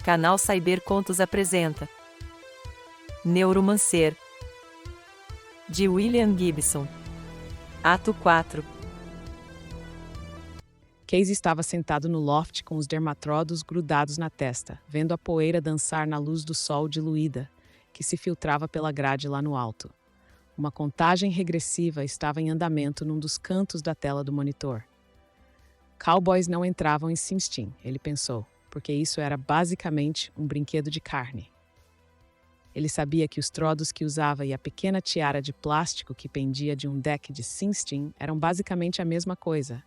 Canal Cybercontos apresenta Neuromancer, de William Gibson. Ato 4. Casey estava sentado no loft com os dermatrodos grudados na testa, vendo a poeira dançar na luz do sol diluída, que se filtrava pela grade lá no alto. Uma contagem regressiva estava em andamento num dos cantos da tela do monitor. Cowboys não entravam em Simstin, ele pensou, porque isso era basicamente um brinquedo de carne. Ele sabia que os trodos que usava e a pequena tiara de plástico que pendia de um deck de Simstin eram basicamente a mesma coisa,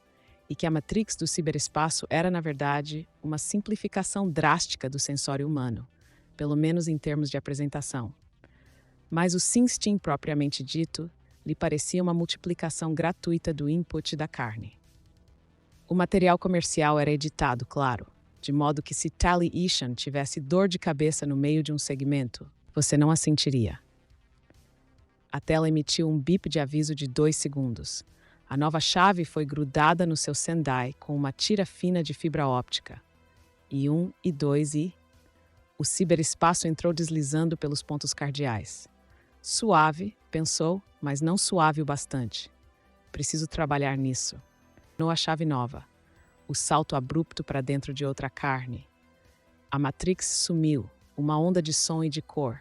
e que a Matrix do ciberespaço era, na verdade, uma simplificação drástica do sensório humano, pelo menos em termos de apresentação. Mas o Simstin propriamente dito lhe parecia uma multiplicação gratuita do input da carne. O material comercial era editado, claro, de modo que se Tali Ishan tivesse dor de cabeça no meio de um segmento, você não a sentiria. A tela emitiu um bip de aviso de 2 segundos. A nova chave foi grudada no seu Sendai com uma tira fina de fibra óptica. E 1, e 2, e... O ciberespaço entrou deslizando pelos pontos cardeais. Suave, pensou, mas não suave o bastante. Preciso trabalhar nisso. A chave nova. O salto abrupto para dentro de outra carne. A Matrix sumiu, uma onda de som e de cor.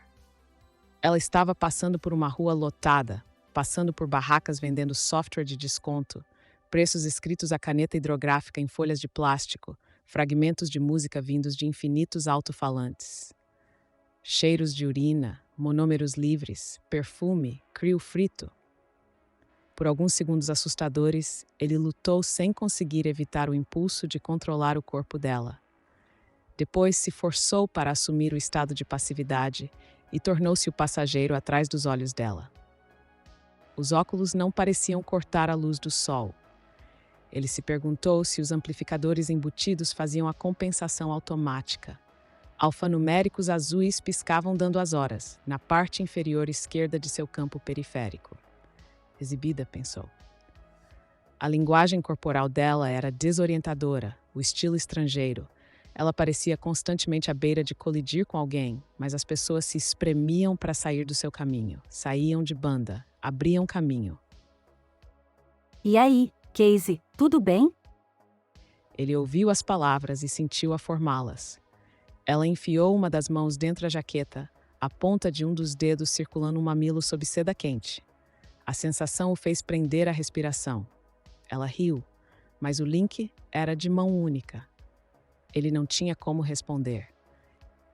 Ela estava passando por uma rua lotada, passando por barracas vendendo software de desconto, preços escritos a caneta hidrográfica em folhas de plástico, fragmentos de música vindos de infinitos alto-falantes. Cheiros de urina, monômeros livres, perfume, crio frito. Por alguns segundos assustadores, ele lutou sem conseguir evitar o impulso de controlar o corpo dela. Depois se forçou para assumir o estado de passividade e tornou-se o passageiro atrás dos olhos dela. Os óculos não pareciam cortar a luz do sol. Ele se perguntou se os amplificadores embutidos faziam a compensação automática. Alfanuméricos azuis piscavam dando as horas, na parte inferior esquerda de seu campo periférico. Exibida, pensou. A linguagem corporal dela era desorientadora, o estilo estrangeiro. Ela parecia constantemente à beira de colidir com alguém, mas as pessoas se espremiam para sair do seu caminho, saíam de banda, abriam caminho. E aí, Casey, tudo bem? Ele ouviu as palavras e sentiu-a formá-las. Ela enfiou uma das mãos dentro da jaqueta, a ponta de um dos dedos circulando um mamilo sob seda quente. A sensação o fez prender a respiração. Ela riu, mas o link era de mão única. Ele não tinha como responder.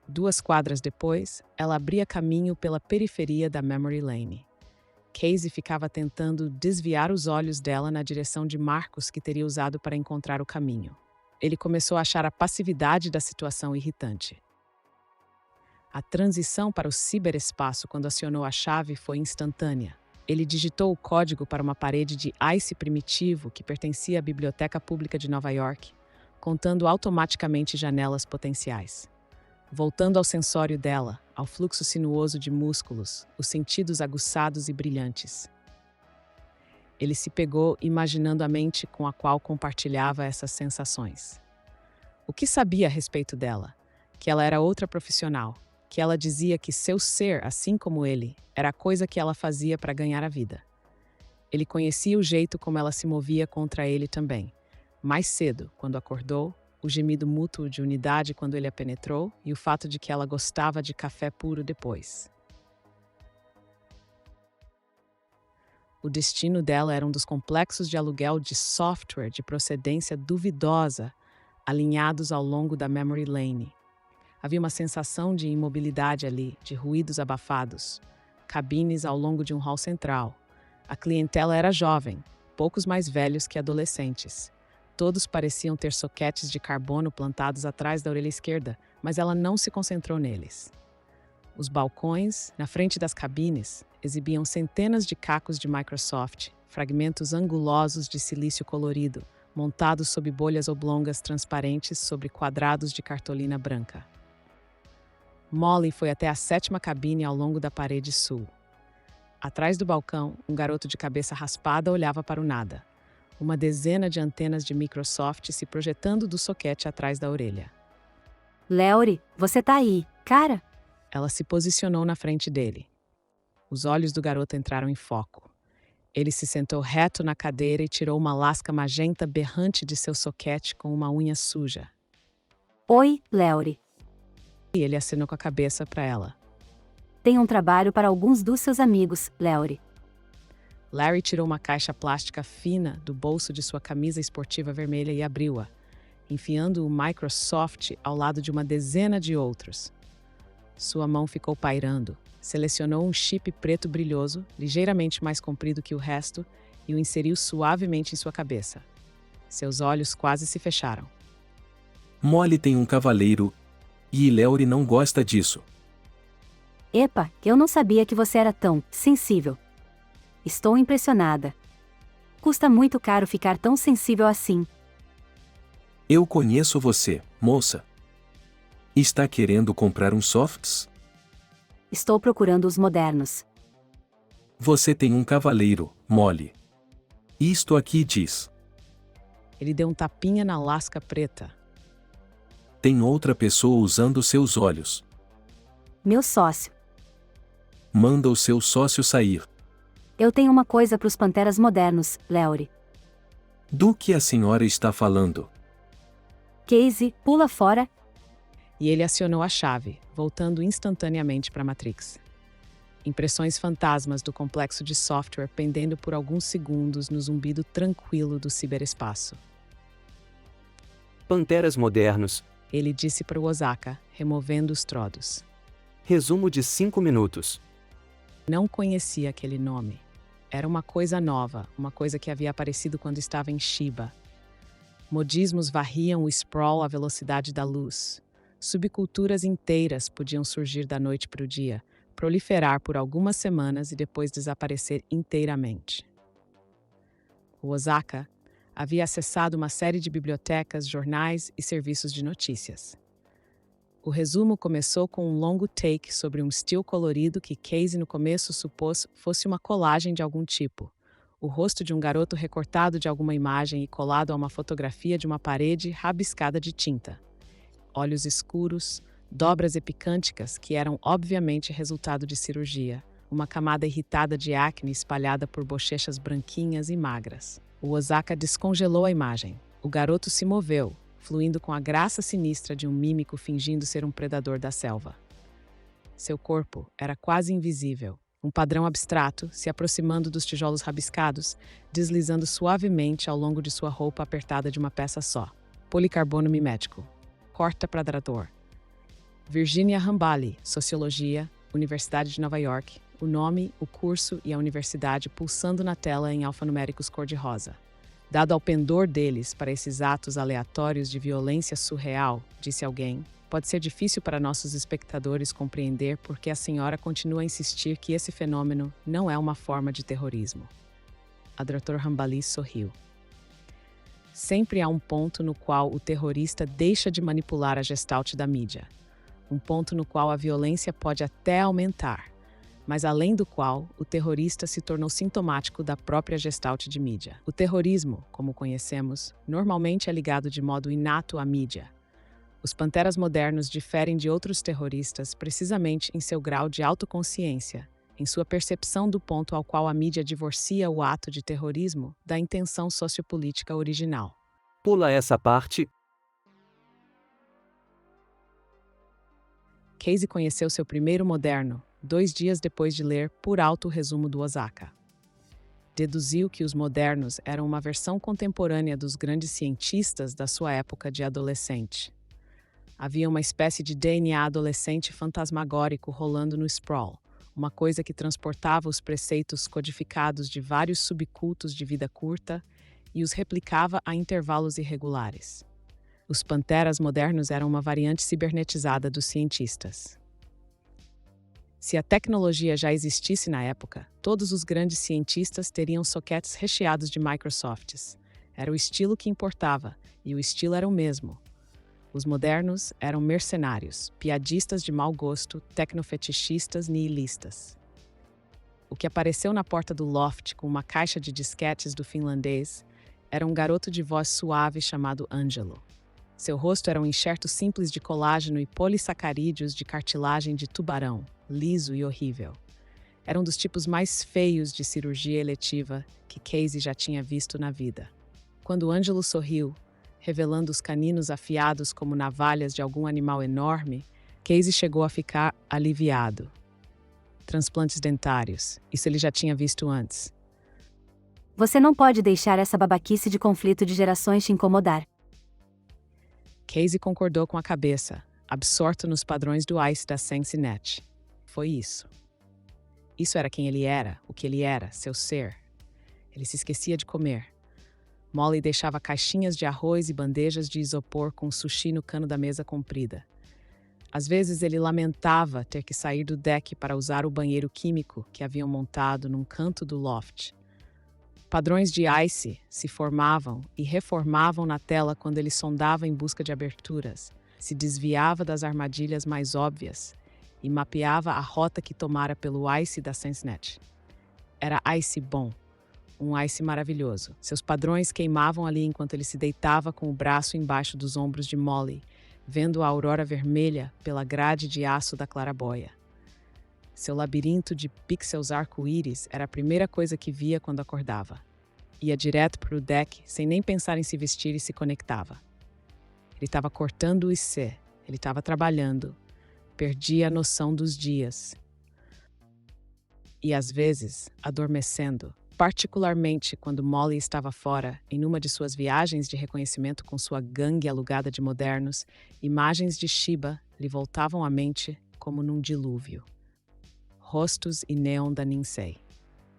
2 quadras depois, ela abria caminho pela periferia da Memory Lane. Casey ficava tentando desviar os olhos dela na direção de marcos que teria usado para encontrar o caminho. Ele começou a achar a passividade da situação irritante. A transição para o ciberespaço quando acionou a chave foi instantânea. Ele digitou o código para uma parede de ICE primitivo que pertencia à Biblioteca Pública de Nova York, contando automaticamente janelas potenciais. Voltando ao sensório dela, ao fluxo sinuoso de músculos, os sentidos aguçados e brilhantes. Ele se pegou imaginando a mente com a qual compartilhava essas sensações. O que sabia a respeito dela? Que ela era outra profissional, que ela dizia que seu ser, assim como ele, era a coisa que ela fazia para ganhar a vida. Ele conhecia o jeito como ela se movia contra ele também. Mais cedo, quando acordou, o gemido mútuo de unidade quando ele a penetrou e o fato de que ela gostava de café puro depois. O destino dela era um dos complexos de aluguel de software de procedência duvidosa, alinhados ao longo da Memory Lane. Havia uma sensação de imobilidade ali, de ruídos abafados, cabines ao longo de um hall central. A clientela era jovem, poucos mais velhos que adolescentes. Todos pareciam ter soquetes de carbono plantados atrás da orelha esquerda, mas ela não se concentrou neles. Os balcões, na frente das cabines, exibiam centenas de cacos de Microsoft, fragmentos angulosos de silício colorido, montados sob bolhas oblongas transparentes sobre quadrados de cartolina branca. Molly foi até a 7ª cabine ao longo da parede sul. Atrás do balcão, um garoto de cabeça raspada olhava para o nada. Uma dezena de antenas de Microsoft se projetando do soquete atrás da orelha. Leori, você tá aí, cara? Ela se posicionou na frente dele. Os olhos do garoto entraram em foco. Ele se sentou reto na cadeira e tirou uma lasca magenta berrante de seu soquete com uma unha suja. Oi, Leori. E ele acenou com a cabeça para ela. Tem um trabalho para alguns dos seus amigos, Leori. Larry tirou uma caixa plástica fina do bolso de sua camisa esportiva vermelha e abriu-a, enfiando o Microsoft ao lado de uma dezena de outros. Sua mão ficou pairando. Selecionou um chip preto brilhoso, ligeiramente mais comprido que o resto, e o inseriu suavemente em sua cabeça. Seus olhos quase se fecharam. Molly tem um cavaleiro, e Leori não gosta disso. Epa, eu não sabia que você era tão sensível. Estou impressionada. Custa muito caro ficar tão sensível assim. Eu conheço você, moça. Está querendo comprar uns softs? Estou procurando os modernos. Você tem um cavaleiro, Molly. Isto aqui diz. Ele deu um tapinha na lasca preta. Tem outra pessoa usando seus olhos. Meu sócio. Manda o seu sócio sair. Eu tenho uma coisa para os panteras modernos, Leori. Do que a senhora está falando? Casey, pula fora. E ele acionou a chave, voltando instantaneamente para a Matrix. Impressões fantasmas do complexo de software pendendo por alguns segundos no zumbido tranquilo do ciberespaço. Panteras modernos. Ele disse para o Osaka, removendo os trodos. Resumo de 5 minutos. Não conhecia aquele nome. Era uma coisa nova, uma coisa que havia aparecido quando estava em Shiba. Modismos varriam o sprawl à velocidade da luz. Subculturas inteiras podiam surgir da noite para o dia, proliferar por algumas semanas e depois desaparecer inteiramente. O Osaka havia acessado uma série de bibliotecas, jornais e serviços de notícias. O resumo começou com um longo take sobre um steel colorido que Casey no começo supôs fosse uma colagem de algum tipo. O rosto de um garoto recortado de alguma imagem e colado a uma fotografia de uma parede rabiscada de tinta. Olhos escuros, dobras epicânticas que eram obviamente resultado de cirurgia, uma camada irritada de acne espalhada por bochechas branquinhas e magras. O Osaka descongelou a imagem. O garoto se moveu, fluindo com a graça sinistra de um mímico fingindo ser um predador da selva. Seu corpo era quase invisível, um padrão abstrato se aproximando dos tijolos rabiscados, deslizando suavemente ao longo de sua roupa apertada de uma peça só. Policarbono mimético. Corta-pradador. Virginia Hambali, Sociologia, Universidade de Nova York, o nome, o curso e a universidade pulsando na tela em alfanuméricos cor-de-rosa. Dado ao pendor deles para esses atos aleatórios de violência surreal, disse alguém, pode ser difícil para nossos espectadores compreender por que a senhora continua a insistir que esse fenômeno não é uma forma de terrorismo. A Dr. Hambali sorriu. Sempre há um ponto no qual o terrorista deixa de manipular a gestalt da mídia. Um ponto no qual a violência pode até aumentar, mas além do qual o terrorista se tornou sintomático da própria gestalt de mídia. O terrorismo, como conhecemos, normalmente é ligado de modo inato à mídia. Os panteras modernos diferem de outros terroristas precisamente em seu grau de autoconsciência, em sua percepção do ponto ao qual a mídia divorcia o ato de terrorismo da intenção sociopolítica original. Pula essa parte. Casey conheceu seu primeiro moderno 2 dias depois de ler por alto o resumo do Osaka. Deduziu que os modernos eram uma versão contemporânea dos grandes cientistas da sua época de adolescente. Havia uma espécie de DNA adolescente fantasmagórico rolando no sprawl, uma coisa que transportava os preceitos codificados de vários subcultos de vida curta e os replicava a intervalos irregulares. Os panteras modernos eram uma variante cibernetizada dos cientistas. Se a tecnologia já existisse na época, todos os grandes cientistas teriam sockets recheados de Microsofts. Era o estilo que importava, e o estilo era o mesmo. Os modernos eram mercenários, piadistas de mau gosto, tecnofetichistas nihilistas. O que apareceu na porta do loft com uma caixa de disquetes do finlandês era um garoto de voz suave chamado Angelo. Seu rosto era um enxerto simples de colágeno e polissacarídeos de cartilagem de tubarão, liso e horrível. Era um dos tipos mais feios de cirurgia eletiva que Casey já tinha visto na vida. Quando Ângelo sorriu, revelando os caninos afiados como navalhas de algum animal enorme, Casey chegou a ficar aliviado. Transplantes dentários, isso ele já tinha visto antes. Você não pode deixar essa babaquice de conflito de gerações te incomodar. Casey concordou com a cabeça, absorto nos padrões do Ice da Sensinet. Foi isso. Isso era quem ele era, o que ele era, seu ser. Ele se esquecia de comer. Molly deixava caixinhas de arroz e bandejas de isopor com sushi no cano da mesa comprida. Às vezes ele lamentava ter que sair do deck para usar o banheiro químico que haviam montado num canto do loft. Padrões de Ice se formavam e reformavam na tela quando ele sondava em busca de aberturas, se desviava das armadilhas mais óbvias e mapeava a rota que tomara pelo Ice da Sensinet. Era Ice bom, um Ice maravilhoso. Seus padrões queimavam ali enquanto ele se deitava com o braço embaixo dos ombros de Molly, vendo a aurora vermelha pela grade de aço da claraboia. Seu labirinto de pixels arco-íris era a primeira coisa que via quando acordava. Ia direto para o deck, sem nem pensar em se vestir, e se conectava. Ele estava cortando o IC, ele estava trabalhando, perdia a noção dos dias. E às vezes, adormecendo, particularmente quando Molly estava fora, em uma de suas viagens de reconhecimento com sua gangue alugada de modernos, imagens de Shiba lhe voltavam à mente como num dilúvio. Rostos e neon da Ninsei.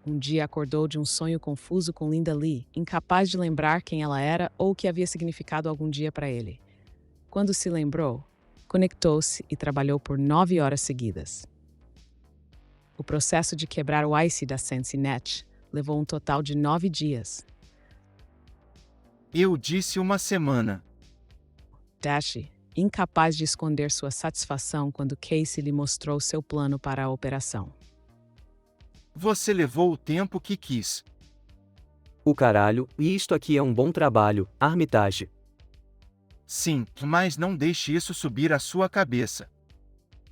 Um dia acordou de um sonho confuso com Linda Lee, incapaz de lembrar quem ela era ou o que havia significado algum dia para ele. Quando se lembrou, conectou-se e trabalhou por 9 horas seguidas. O processo de quebrar o Ice da Sensinet levou um total de 9 dias. Eu disse uma semana. Dashi, incapaz de esconder sua satisfação quando Casey lhe mostrou seu plano para a operação. Você levou o tempo que quis. O caralho, e isto aqui é um bom trabalho, Armitage. Sim, mas não deixe isso subir à sua cabeça.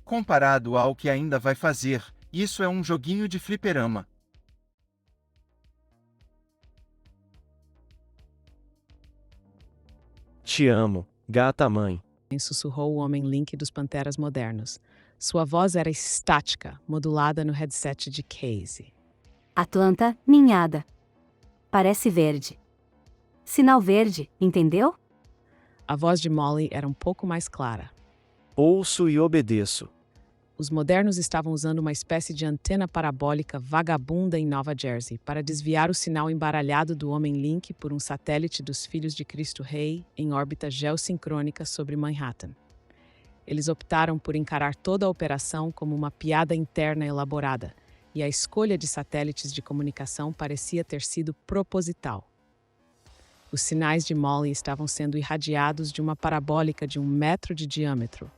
Comparado ao que ainda vai fazer, isso é um joguinho de fliperama. Te amo, gata mãe. Sussurrou o homem Link dos Panteras Modernos. Sua voz era estática, modulada no headset de Casey. Atlanta, ninhada. Parece verde. Sinal verde, entendeu? A voz de Molly era um pouco mais clara. Ouço e obedeço. Os modernos estavam usando uma espécie de antena parabólica vagabunda em Nova Jersey para desviar o sinal embaralhado do Homem Link por um satélite dos Filhos de Cristo Rei em órbita geossincrônica sobre Manhattan. Eles optaram por encarar toda a operação como uma piada interna elaborada, e a escolha de satélites de comunicação parecia ter sido proposital. Os sinais de Molly estavam sendo irradiados de uma parabólica de 1 metro de diâmetro,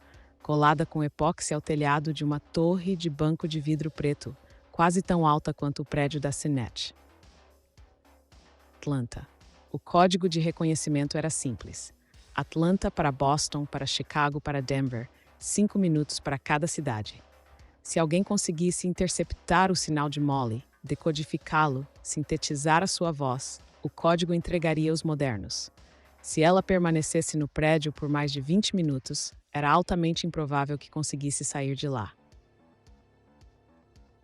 colada com epóxi ao telhado de uma torre de banco de vidro preto, quase tão alta quanto o prédio da CNET. Atlanta. O código de reconhecimento era simples. Atlanta para Boston, para Chicago, para Denver, 5 minutos para cada cidade. Se alguém conseguisse interceptar o sinal de Molly, decodificá-lo, sintetizar a sua voz, o código entregaria os modernos. Se ela permanecesse no prédio por mais de 20 minutos, era altamente improvável que conseguisse sair de lá.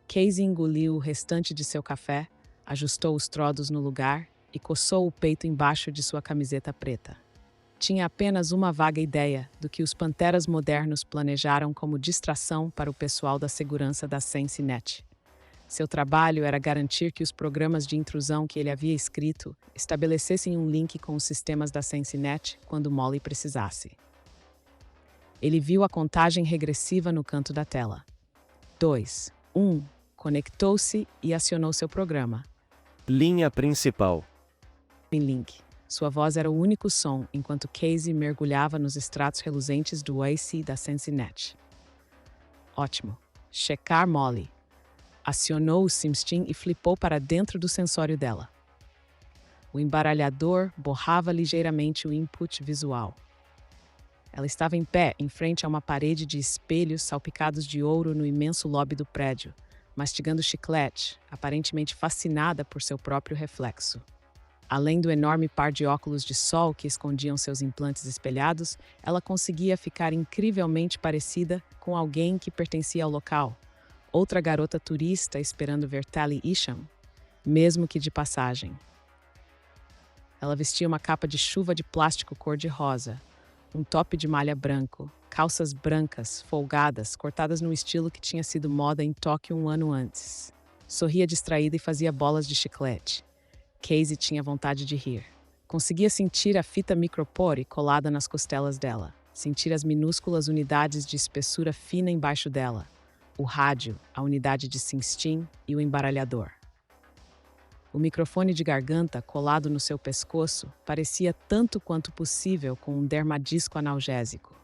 Casey engoliu o restante de seu café, ajustou os trodos no lugar e coçou o peito embaixo de sua camiseta preta. Tinha apenas uma vaga ideia do que os Panteras Modernos planejaram como distração para o pessoal da segurança da Sensinet. Seu trabalho era garantir que os programas de intrusão que ele havia escrito estabelecessem um link com os sistemas da Sensinet quando Molly precisasse. Ele viu a contagem regressiva no canto da tela. 2, 1, conectou-se e acionou seu programa. Linha principal. Link. Sua voz era o único som, enquanto Casey mergulhava nos estratos reluzentes do IC da Sensinet. Ótimo. Checar Molly. Acionou o SimSteam e flipou para dentro do sensório dela. O embaralhador borrava ligeiramente o input visual. Ela estava em pé, em frente a uma parede de espelhos salpicados de ouro no imenso lobby do prédio, mastigando chiclete, aparentemente fascinada por seu próprio reflexo. Além do enorme par de óculos de sol que escondiam seus implantes espelhados, ela conseguia ficar incrivelmente parecida com alguém que pertencia ao local, outra garota turista esperando ver Tally Isham, mesmo que de passagem. Ela vestia uma capa de chuva de plástico cor-de-rosa, um top de malha branco, calças brancas, folgadas, cortadas num estilo que tinha sido moda em Tóquio um ano antes. Sorria distraída e fazia bolas de chiclete. Casey tinha vontade de rir. Conseguia sentir a fita micropore colada nas costelas dela, sentir as minúsculas unidades de espessura fina embaixo dela, o rádio, a unidade de Singstin e o embaralhador. O microfone de garganta colado no seu pescoço parecia tanto quanto possível com um dermadisco analgésico.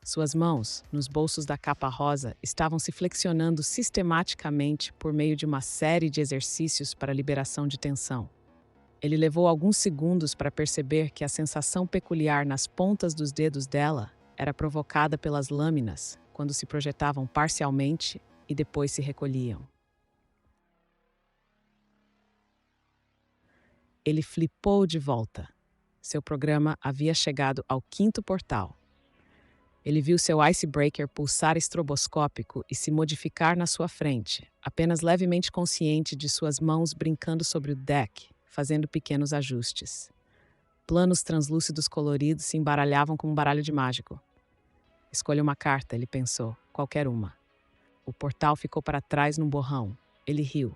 Suas mãos, nos bolsos da capa rosa, estavam se flexionando sistematicamente por meio de uma série de exercícios para liberação de tensão. Ele levou alguns segundos para perceber que a sensação peculiar nas pontas dos dedos dela era provocada pelas lâminas, quando se projetavam parcialmente e depois se recolhiam. Ele flipou de volta. Seu programa havia chegado ao 5º portal. Ele viu seu icebreaker pulsar estroboscópico e se modificar na sua frente, apenas levemente consciente de suas mãos brincando sobre o deck, fazendo pequenos ajustes. Planos translúcidos coloridos se embaralhavam como um baralho de mágico. Escolha uma carta, ele pensou, qualquer uma. O portal ficou para trás num borrão. Ele riu.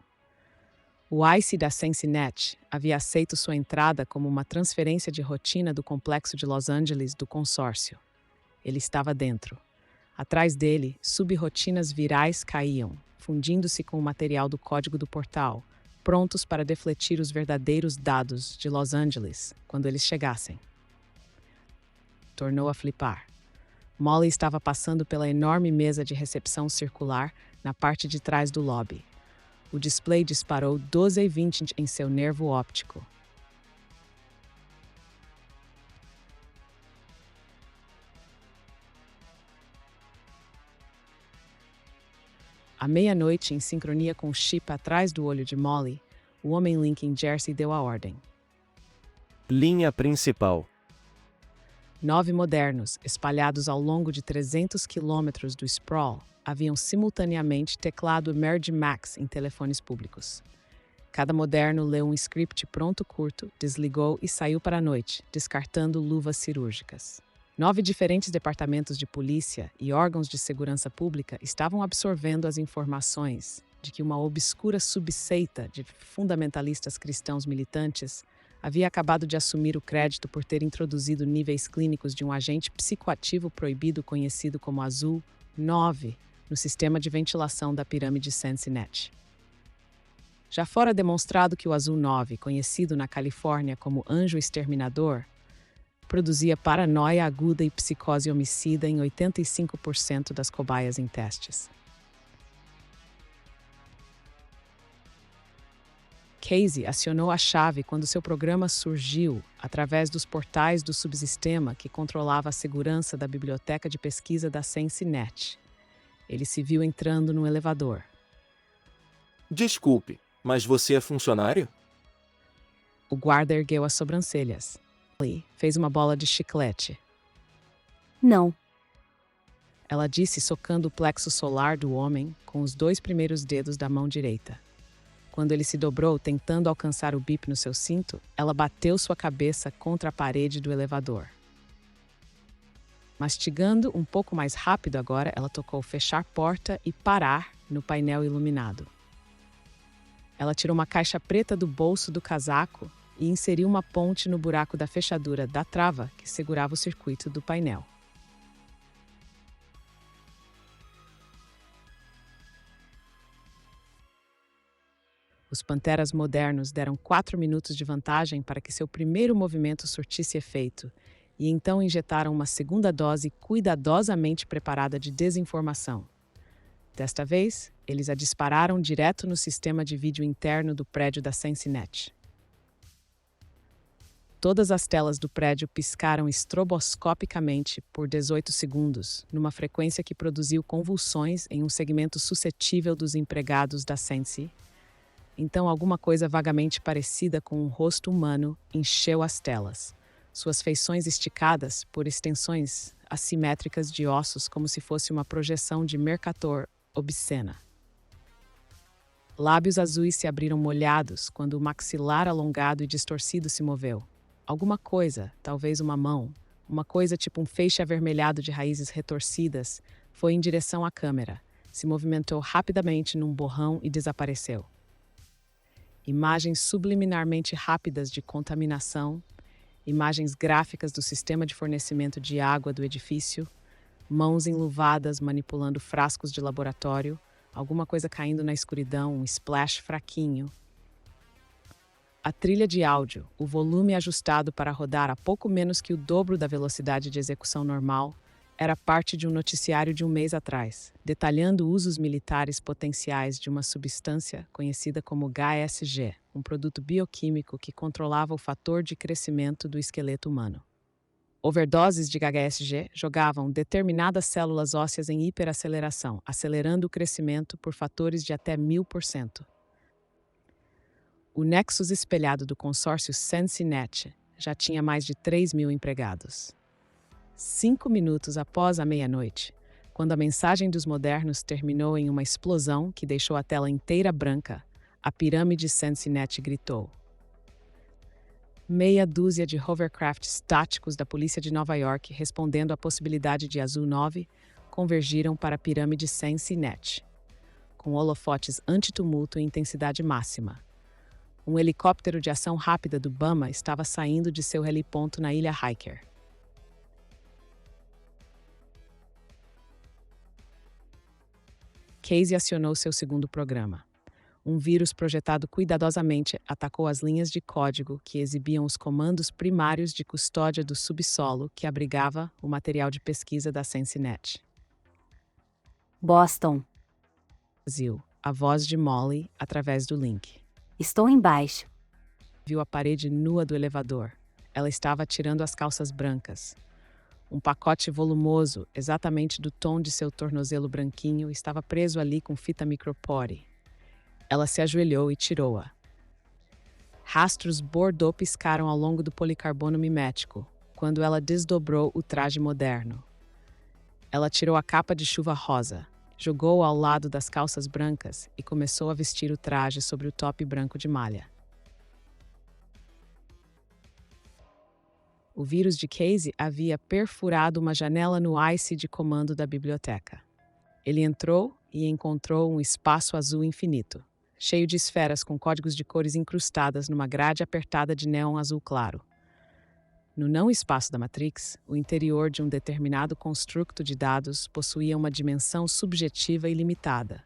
O ICE da Sensinet havia aceito sua entrada como uma transferência de rotina do complexo de Los Angeles do consórcio. Ele estava dentro. Atrás dele, subrrotinas virais caíam, fundindo-se com o material do código do portal, prontos para defletir os verdadeiros dados de Los Angeles quando eles chegassem. Tornou a flipar. Molly estava passando pela enorme mesa de recepção circular na parte de trás do lobby. O display disparou 12h20 em seu nervo óptico. À meia-noite, em sincronia com o chip atrás do olho de Molly, o Homem-Link em Jersey deu a ordem. Linha principal. 9 modernos, espalhados ao longo de 300 quilômetros do sprawl, haviam simultaneamente teclado Merge Max em telefones públicos. Cada moderno leu um script pronto curto, desligou e saiu para a noite, descartando luvas cirúrgicas. 9 diferentes departamentos de polícia e órgãos de segurança pública estavam absorvendo as informações de que uma obscura subseita de fundamentalistas cristãos militantes havia acabado de assumir o crédito por ter introduzido níveis clínicos de um agente psicoativo proibido conhecido como Azul 9 no sistema de ventilação da pirâmide Sensinet. Já fora demonstrado que o Azul 9, conhecido na Califórnia como Anjo Exterminador, produzia paranoia aguda e psicose homicida em 85% das cobaias em testes. Casey acionou a chave quando seu programa surgiu através dos portais do subsistema que controlava a segurança da biblioteca de pesquisa da Sensinet. Ele se viu entrando no elevador. Desculpe, mas você é funcionário? O guarda ergueu as sobrancelhas. Lee fez uma bola de chiclete. Não. Ela disse socando o plexo solar do homem com os 2 primeiros dedos da mão direita. Quando ele se dobrou, tentando alcançar o bip no seu cinto, ela bateu sua cabeça contra a parede do elevador. Mastigando um pouco mais rápido agora, ela tocou fechar porta e parar no painel iluminado. Ela tirou uma caixa preta do bolso do casaco e inseriu uma ponte no buraco da fechadura da trava que segurava o circuito do painel. Os panteras modernos deram 4 minutos de vantagem para que seu primeiro movimento surtisse efeito, e então injetaram uma segunda dose cuidadosamente preparada de desinformação. Desta vez, eles a dispararam direto no sistema de vídeo interno do prédio da Sensinet. Todas as telas do prédio piscaram estroboscopicamente por 18 segundos, numa frequência que produziu convulsões em um segmento suscetível dos empregados da Sensi. Então, alguma coisa vagamente parecida com um rosto humano encheu as telas, suas feições esticadas por extensões assimétricas de ossos como se fosse uma projeção de Mercator obscena. Lábios azuis se abriram molhados quando o maxilar alongado e distorcido se moveu. Alguma coisa, talvez uma mão, uma coisa tipo um feixe avermelhado de raízes retorcidas, foi em direção à câmera, se movimentou rapidamente num borrão e desapareceu. Imagens subliminarmente rápidas de contaminação, imagens gráficas do sistema de fornecimento de água do edifício, mãos enluvadas manipulando frascos de laboratório, alguma coisa caindo na escuridão, um splash fraquinho. A trilha de áudio, o volume ajustado para rodar a pouco menos que o dobro da velocidade de execução normal, era parte de um noticiário de um mês atrás, detalhando usos militares potenciais de uma substância conhecida como HSG, um produto bioquímico que controlava o fator de crescimento do esqueleto humano. Overdoses de HSG jogavam determinadas células ósseas em hiperaceleração, acelerando o crescimento por fatores de até 1000%. O Nexus espelhado do consórcio SensiNet já tinha mais de 3.000 empregados. 5 minutos após a meia-noite, quando a mensagem dos modernos terminou em uma explosão que deixou a tela inteira branca, a pirâmide SensiNet gritou. Meia dúzia de hovercrafts táticos da polícia de Nova York, respondendo à possibilidade de Azul 9, convergiram para a pirâmide SensiNet, com holofotes antitumulto em intensidade máxima. Um helicóptero de ação rápida do Bama estava saindo de seu heliponto na ilha Hiker. Casey acionou seu segundo programa. Um vírus projetado cuidadosamente atacou as linhas de código que exibiam os comandos primários de custódia do subsolo que abrigava o material de pesquisa da SensiNet. Boston. Brasil, a voz de Molly através do link. Estou embaixo. Viu a parede nua do elevador. Ela estava tirando as calças brancas. Um pacote volumoso, exatamente do tom de seu tornozelo branquinho, estava preso ali com fita micropore. Ela se ajoelhou e tirou-a. Rastros bordô piscaram ao longo do policarbono mimético, quando ela desdobrou o traje moderno. Ela tirou a capa de chuva rosa, jogou-o ao lado das calças brancas e começou a vestir o traje sobre o top branco de malha. O vírus de Casey havia perfurado uma janela no ICE de comando da biblioteca. Ele entrou e encontrou um espaço azul infinito, cheio de esferas com códigos de cores incrustadas numa grade apertada de néon azul claro. No não-espaço da Matrix, o interior de um determinado construto de dados possuía uma dimensão subjetiva e limitada.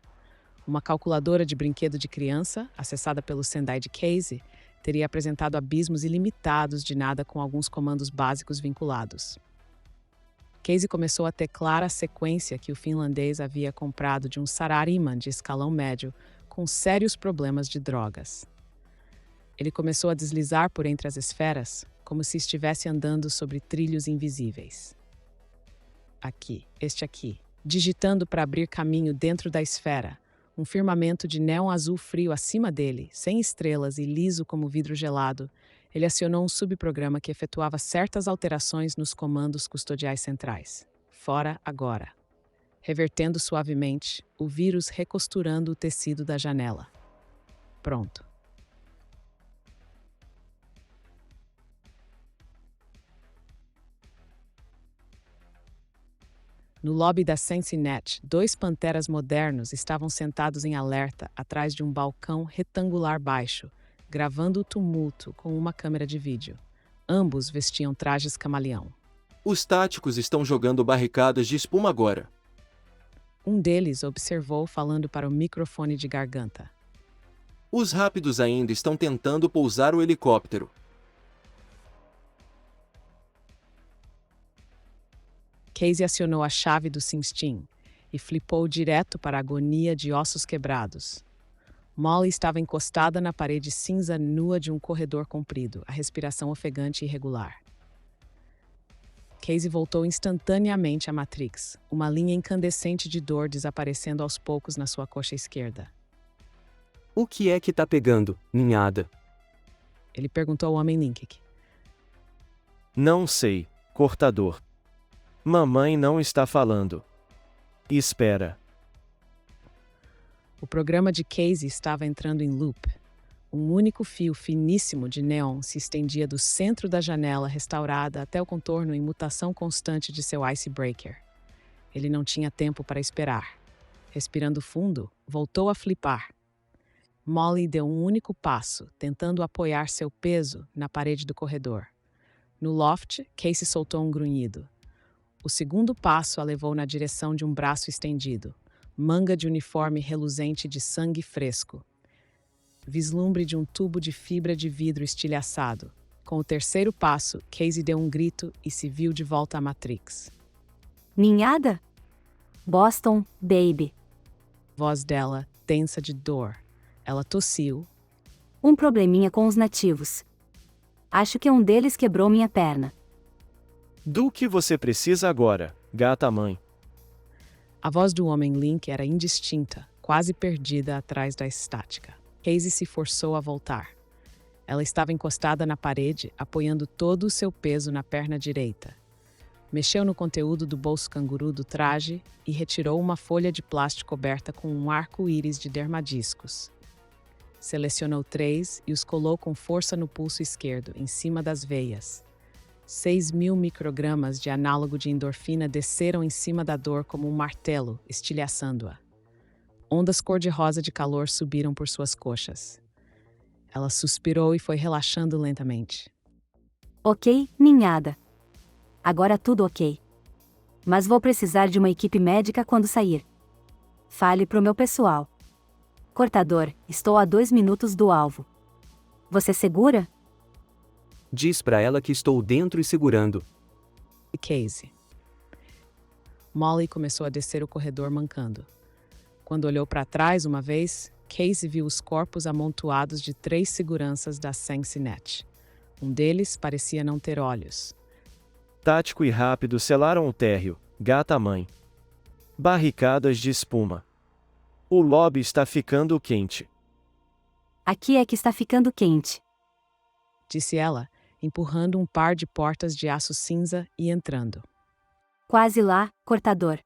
Uma calculadora de brinquedo de criança, acessada pelo Sendai de Casey, teria apresentado abismos ilimitados de nada com alguns comandos básicos vinculados. Casey começou a teclar a sequência que o finlandês havia comprado de um Sarariman de escalão médio com sérios problemas de drogas. Ele começou a deslizar por entre as esferas, como se estivesse andando sobre trilhos invisíveis. Este aqui, digitando para abrir caminho dentro da esfera, um firmamento de néon azul frio acima dele, sem estrelas e liso como vidro gelado, ele acionou um subprograma que efetuava certas alterações nos comandos custodiais centrais. Fora agora. Revertendo suavemente, o vírus recosturando o tecido da janela. Pronto. No lobby da SensiNet, 2 panteras modernos estavam sentados em alerta atrás de um balcão retangular baixo, gravando o tumulto com uma câmera de vídeo. Ambos vestiam trajes camaleão. Os táticos estão jogando barricadas de espuma agora. Um deles observou falando para o microfone de garganta. Os rápidos ainda estão tentando pousar o helicóptero. Casey acionou a chave do SimSteam e flipou direto para a agonia de ossos quebrados. Molly estava encostada na parede cinza nua de um corredor comprido, a respiração ofegante e irregular. Casey voltou instantaneamente à Matrix, uma linha incandescente de dor desaparecendo aos poucos na sua coxa esquerda. O que é que tá pegando, ninhada? Ele perguntou ao homem Linkik. Não sei, cortador. Mamãe não está falando. Espera. O programa de Casey estava entrando em loop. Um único fio finíssimo de neon se estendia do centro da janela restaurada até o contorno em mutação constante de seu icebreaker. Ele não tinha tempo para esperar. Respirando fundo, voltou a flipar. Molly deu um único passo, tentando apoiar seu peso na parede do corredor. No loft, Casey soltou um grunhido. O segundo passo a levou na direção de um braço estendido, manga de uniforme reluzente de sangue fresco. Vislumbre de um tubo de fibra de vidro estilhaçado. Com o terceiro passo, Casey deu um grito e se viu de volta à Matrix. Ninhada? Boston, baby. Voz dela, tensa de dor. Ela tossiu. Um probleminha com os nativos. Acho que um deles quebrou minha perna. Do que você precisa agora, gata-mãe? A voz do homem Link era indistinta, quase perdida atrás da estática. Casey se forçou a voltar. Ela estava encostada na parede, apoiando todo o seu peso na perna direita. Mexeu no conteúdo do bolso canguru do traje e retirou uma folha de plástico coberta com um arco-íris de dermadiscos. Selecionou 3 e os colou com força no pulso esquerdo, em cima das veias. 6.000 microgramas de análogo de endorfina desceram em cima da dor como um martelo, estilhaçando-a. Ondas cor-de-rosa de calor subiram por suas coxas. Ela suspirou e foi relaxando lentamente. Ok, ninhada. Agora tudo ok. Mas vou precisar de uma equipe médica quando sair. Fale pro meu pessoal. Cortador, estou a 2 minutos do alvo. Você segura? Diz pra ela que estou dentro e segurando. Casey. Molly começou a descer o corredor mancando. Quando olhou para trás uma vez, Casey viu os corpos amontoados de 3 seguranças da Sensinet. Um deles parecia não ter olhos. Tático e rápido selaram o térreo, gata-mãe. Barricadas de espuma. O lobby está ficando quente. Aqui é que está ficando quente. Disse ela, empurrando um par de portas de aço cinza e entrando. Quase lá, cortador.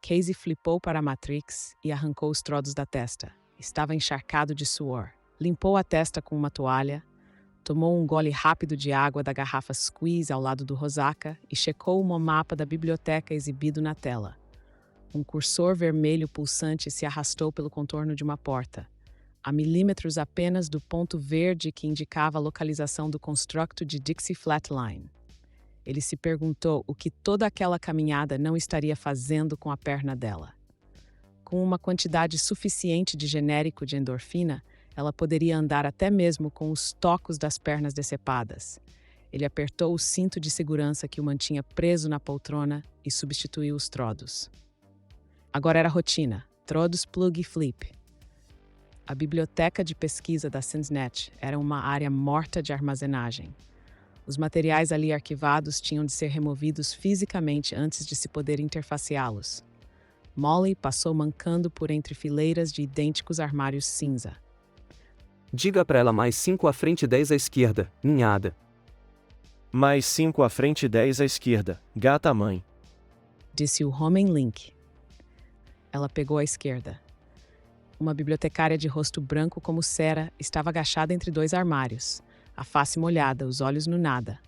Casey flipou para a Matrix e arrancou os trodos da testa. Estava encharcado de suor. Limpou a testa com uma toalha, tomou um gole rápido de água da garrafa Squeeze ao lado do Rosaka e checou o mapa da biblioteca exibido na tela. Um cursor vermelho pulsante se arrastou pelo contorno de uma porta, a milímetros apenas do ponto verde que indicava a localização do construto de Dixie Flatline. Ele se perguntou o que toda aquela caminhada não estaria fazendo com a perna dela. Com uma quantidade suficiente de genérico de endorfina, ela poderia andar até mesmo com os tocos das pernas decepadas. Ele apertou o cinto de segurança que o mantinha preso na poltrona e substituiu os trodos. Agora era rotina, trodos plug e flip. A biblioteca de pesquisa da Sensnet era uma área morta de armazenagem. Os materiais ali arquivados tinham de ser removidos fisicamente antes de se poder interfaceá-los. Molly passou mancando por entre fileiras de idênticos armários cinza. Diga pra ela mais 5 à frente e 10 à esquerda, ninhada. Mais 5 à frente e 10 à esquerda, gata-mãe. Disse o homem Link. Ela pegou a esquerda. Uma bibliotecária de rosto branco como cera estava agachada entre 2 armários, a face molhada, os olhos no nada.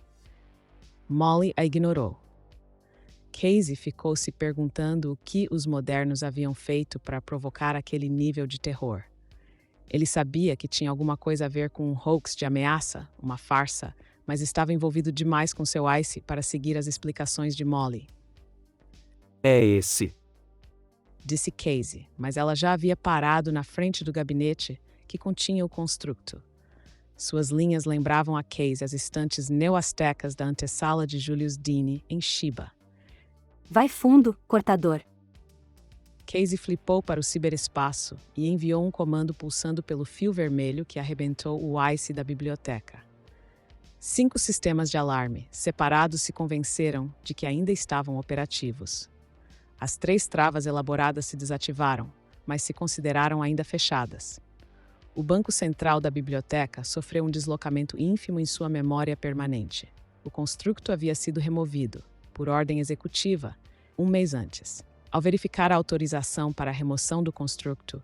Molly a ignorou. Casey ficou se perguntando o que os modernos haviam feito para provocar aquele nível de terror. Ele sabia que tinha alguma coisa a ver com um hoax de ameaça, uma farsa, mas estava envolvido demais com seu ICE para seguir as explicações de Molly. É esse. Disse Casey, mas ela já havia parado na frente do gabinete que continha o construto. Suas linhas lembravam a Casey as estantes neo-aztecas da antessala de Julius Dini, em Shiba. Vai fundo, cortador. Casey flipou para o ciberespaço e enviou um comando pulsando pelo fio vermelho que arrebentou o ICE da biblioteca. 5 sistemas de alarme, separados, se convenceram de que ainda estavam operativos. As 3 travas elaboradas se desativaram, mas se consideraram ainda fechadas. O banco central da biblioteca sofreu um deslocamento ínfimo em sua memória permanente. O construto havia sido removido, por ordem executiva, um mês antes. Ao verificar a autorização para a remoção do construto,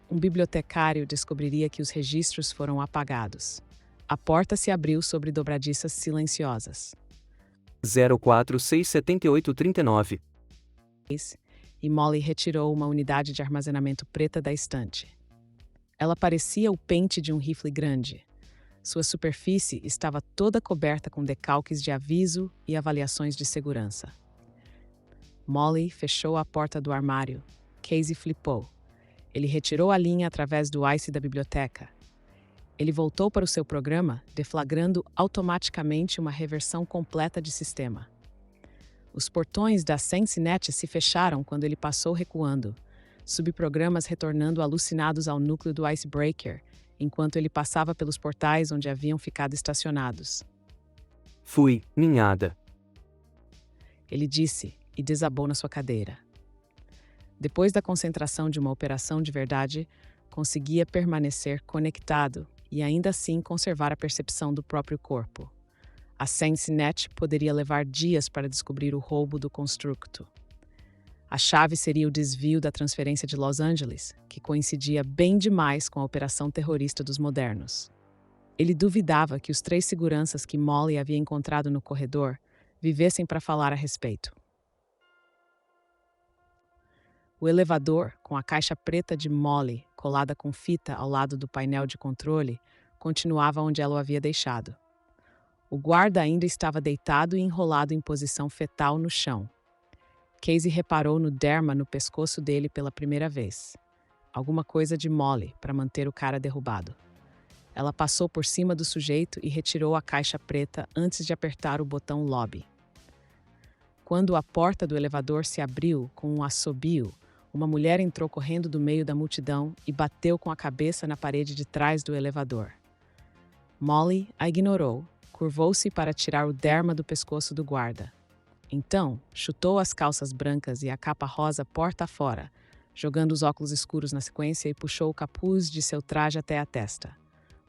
um bibliotecário descobriria que os registros foram apagados. A porta se abriu sobre dobradiças silenciosas. 04678339. E Molly retirou uma unidade de armazenamento preta da estante. Ela parecia o pente de um rifle grande. Sua superfície estava toda coberta com decalques de aviso e avaliações de segurança. Molly fechou a porta do armário. Casey flipou. Ele retirou a linha através do ICE da biblioteca. Ele voltou para o seu programa, deflagrando automaticamente uma reversão completa de sistema. Os portões da SenseNet se fecharam quando ele passou recuando, subprogramas retornando alucinados ao núcleo do Icebreaker, enquanto ele passava pelos portais onde haviam ficado estacionados. Fui, ninhada. Ele disse, e desabou na sua cadeira. Depois da concentração de uma operação de verdade, conseguia permanecer conectado e ainda assim conservar a percepção do próprio corpo. A SenseNet poderia levar dias para descobrir o roubo do construto. A chave seria o desvio da transferência de Los Angeles, que coincidia bem demais com a operação terrorista dos modernos. Ele duvidava que os 3 seguranças que Molly havia encontrado no corredor vivessem para falar a respeito. O elevador, com a caixa preta de Molly colada com fita ao lado do painel de controle, continuava onde ela o havia deixado. O guarda ainda estava deitado e enrolado em posição fetal no chão. Casey reparou no derma no pescoço dele pela primeira vez. Alguma coisa de Molly para manter o cara derrubado. Ela passou por cima do sujeito e retirou a caixa preta antes de apertar o botão lobby. Quando a porta do elevador se abriu com um assobio, uma mulher entrou correndo do meio da multidão e bateu com a cabeça na parede de trás do elevador. Molly a ignorou, curvou-se para tirar o derma do pescoço do guarda. Então, chutou as calças brancas e a capa rosa porta afora, jogando os óculos escuros na sequência e puxou o capuz de seu traje até a testa.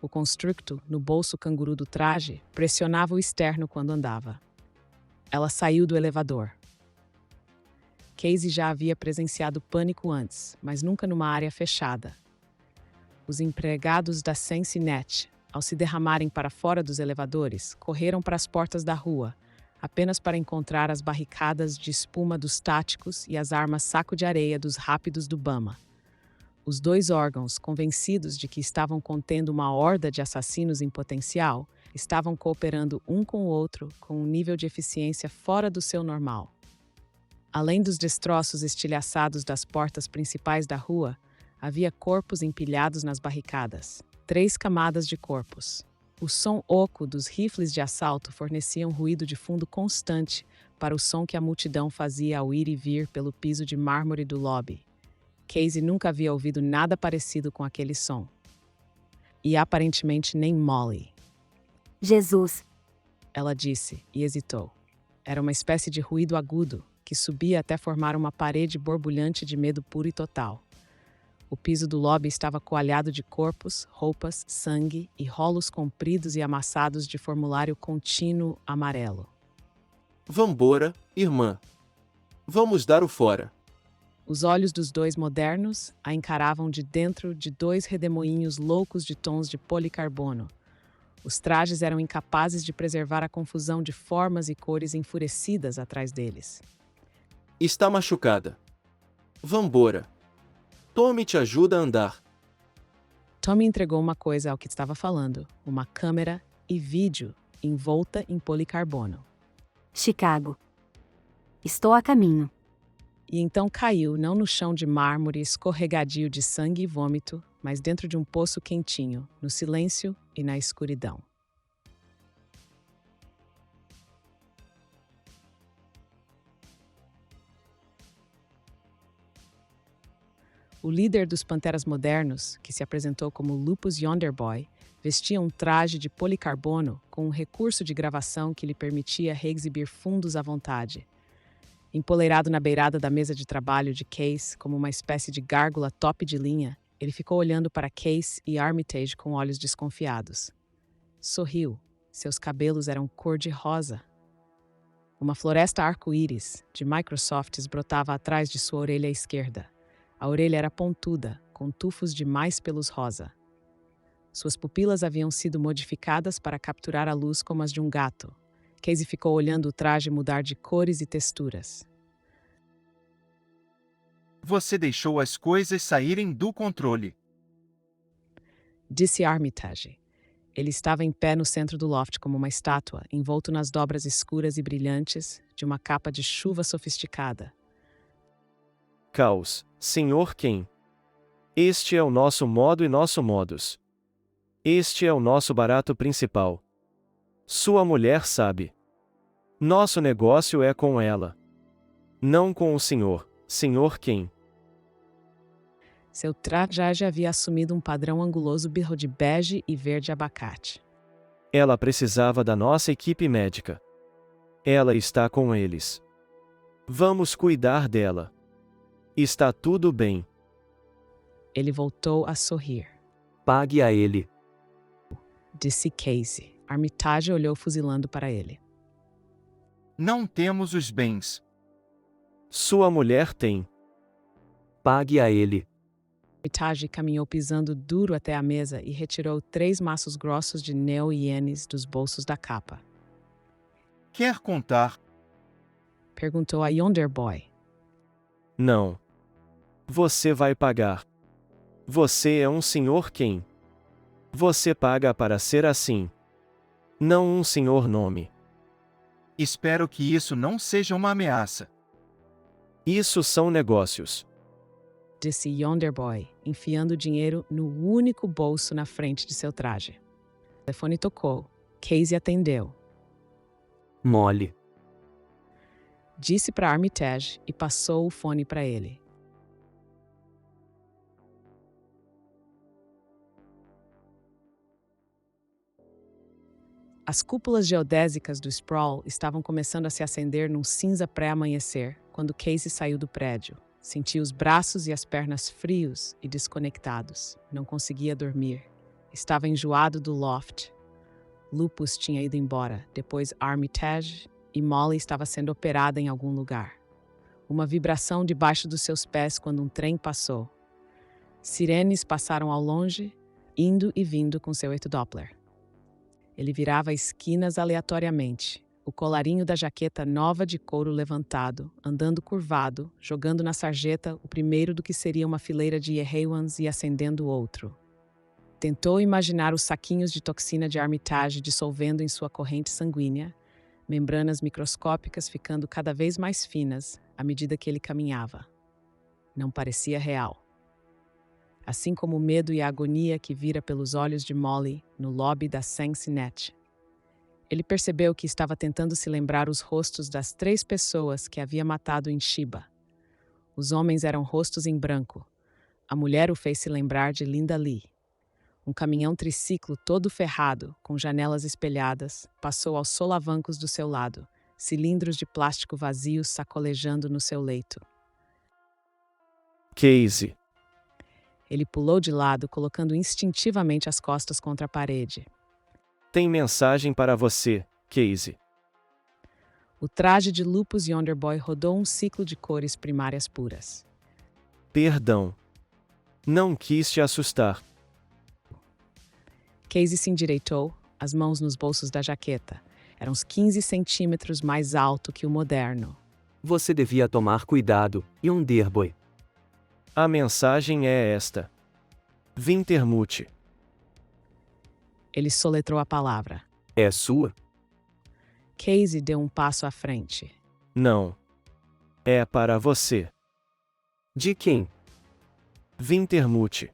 O construto, no bolso canguru do traje, pressionava o externo quando andava. Ela saiu do elevador. Casey já havia presenciado pânico antes, mas nunca numa área fechada. Os empregados da SenseNet, ao se derramarem para fora dos elevadores, correram para as portas da rua, apenas para encontrar as barricadas de espuma dos táticos e as armas saco de areia dos rápidos do Bama. Os 2 órgãos, convencidos de que estavam contendo uma horda de assassinos em potencial, estavam cooperando um com o outro com um nível de eficiência fora do seu normal. Além dos destroços estilhaçados das portas principais da rua, havia corpos empilhados nas barricadas. 3 camadas de corpos. O som oco dos rifles de assalto fornecia um ruído de fundo constante para o som que a multidão fazia ao ir e vir pelo piso de mármore do lobby. Casey nunca havia ouvido nada parecido com aquele som. E aparentemente nem Molly. Jesus! Ela disse e hesitou. Era uma espécie de ruído agudo que subia até formar uma parede borbulhante de medo puro e total. O piso do lobby estava coalhado de corpos, roupas, sangue e rolos compridos e amassados de formulário contínuo amarelo. Vambora, irmã. Vamos dar o fora. Os olhos dos 2 modernos a encaravam de dentro de 2 redemoinhos loucos de tons de policarbono. Os trajes eram incapazes de preservar a confusão de formas e cores enfurecidas atrás deles. Está machucada. Vambora. Tommy te ajuda a andar. Tommy entregou uma coisa ao que estava falando, uma câmera e vídeo envolta em policarbono. Chicago. Estou a caminho. E então caiu, não no chão de mármore escorregadio de sangue e vômito, mas dentro de um poço quentinho, no silêncio e na escuridão. O líder dos Panteras Modernos, que se apresentou como Lupus Yonder Boy, vestia um traje de policarbono com um recurso de gravação que lhe permitia reexibir fundos à vontade. Empoleirado na beirada da mesa de trabalho de Case, como uma espécie de gárgula top de linha, ele ficou olhando para Case e Armitage com olhos desconfiados. Sorriu. Seus cabelos eram cor-de-rosa. Uma floresta arco-íris de Microsofts brotava atrás de sua orelha esquerda. A orelha era pontuda, com tufos de mais pelos rosa. Suas pupilas haviam sido modificadas para capturar a luz como as de um gato. Casey ficou olhando o traje mudar de cores e texturas. Você deixou as coisas saírem do controle. Disse Armitage. Ele estava em pé no centro do loft como uma estátua, envolto nas dobras escuras e brilhantes de uma capa de chuva sofisticada. Caos, Sr. Ken. Este é o nosso modo e nosso modus. Este é o nosso barato principal. Sua mulher sabe. Nosso negócio é com ela. Não com o senhor, Sr. Ken. Seu traje havia assumido um padrão anguloso birro de bege e verde abacate. Ela precisava da nossa equipe médica. Ela está com eles. Vamos cuidar dela. Está tudo bem. Ele voltou a sorrir. Pague a ele. Disse Casey. Armitage olhou fuzilando para ele. Não temos os bens. Sua mulher tem. Pague a ele. Armitage caminhou pisando duro até a mesa e retirou 3 maços grossos de neo-ienes dos bolsos da capa. Quer contar? Perguntou a Yonder Boy. Não. Você vai pagar. Você é um senhor Ken. Você paga para ser assim. Não um senhor nome. Espero que isso não seja uma ameaça. Isso são negócios. Disse Yonder Boy, enfiando o dinheiro no único bolso na frente de seu traje. O telefone tocou. Casey atendeu. Molly. Disse para Armitage e passou o fone para ele. As cúpulas geodésicas do Sprawl estavam começando a se acender num cinza pré-amanhecer quando Casey saiu do prédio. Sentia os braços e as pernas frios e desconectados. Não conseguia dormir. Estava enjoado do loft. Lupus tinha ido embora. Depois Armitage e Molly estava sendo operada em algum lugar. Uma vibração debaixo dos seus pés quando um trem passou. Sirenes passaram ao longe, indo e vindo com seu Doppler. Ele virava esquinas aleatoriamente. O colarinho da jaqueta nova de couro levantado, andando curvado, jogando na sarjeta o primeiro do que seria uma fileira de Yehewans e acendendo o outro. Tentou imaginar os saquinhos de toxina de Armitage dissolvendo em sua corrente sanguínea, membranas microscópicas ficando cada vez mais finas à medida que ele caminhava. Não parecia real. Assim como o medo e a agonia que vira pelos olhos de Molly no lobby da Sensinet. Ele percebeu que estava tentando se lembrar os rostos das 3 pessoas que havia matado em Shiba. Os homens eram rostos em branco. A mulher o fez se lembrar de Linda Lee. Um caminhão triciclo todo ferrado, com janelas espelhadas, passou aos solavancos do seu lado, cilindros de plástico vazios sacolejando no seu leito. Casey. Ele pulou de lado, colocando instintivamente as costas contra a parede. Tem mensagem para você, Casey. O traje de Lupus Yonder Boy rodou um ciclo de cores primárias puras. Perdão. Não quis te assustar. Casey se endireitou, as mãos nos bolsos da jaqueta. Era uns 15 centímetros mais alto que o moderno. Você devia tomar cuidado, Yonder Boy. A mensagem é esta. Wintermute. Ele soletrou a palavra. É sua? Casey deu um passo à frente. Não. É para você. De quem? Wintermute.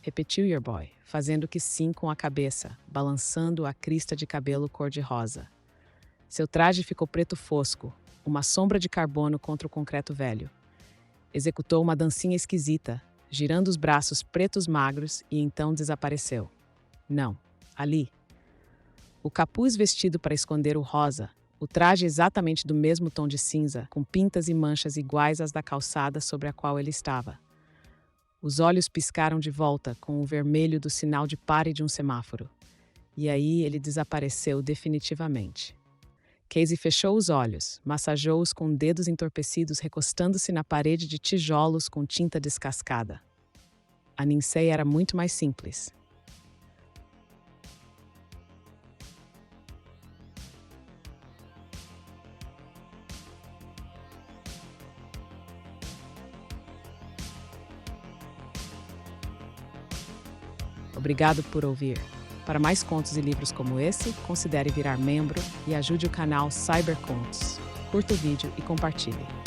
Repetiu Your Boy, fazendo que sim com a cabeça, balançando a crista de cabelo cor-de-rosa. Seu traje ficou preto fosco, uma sombra de carbono contra o concreto velho. Executou uma dancinha esquisita, girando os braços pretos magros e então desapareceu. Não, ali. O capuz vestido para esconder o rosa, o traje exatamente do mesmo tom de cinza, com pintas e manchas iguais às da calçada sobre a qual ele estava. Os olhos piscaram de volta com o vermelho do sinal de pare de um semáforo. E aí ele desapareceu definitivamente. Casey fechou os olhos, massageou-os com dedos entorpecidos recostando-se na parede de tijolos com tinta descascada. A Ninsei era muito mais simples. Obrigado por ouvir. Para mais contos e livros como esse, considere virar membro e ajude o canal Cybercontos. Curta o vídeo e compartilhe.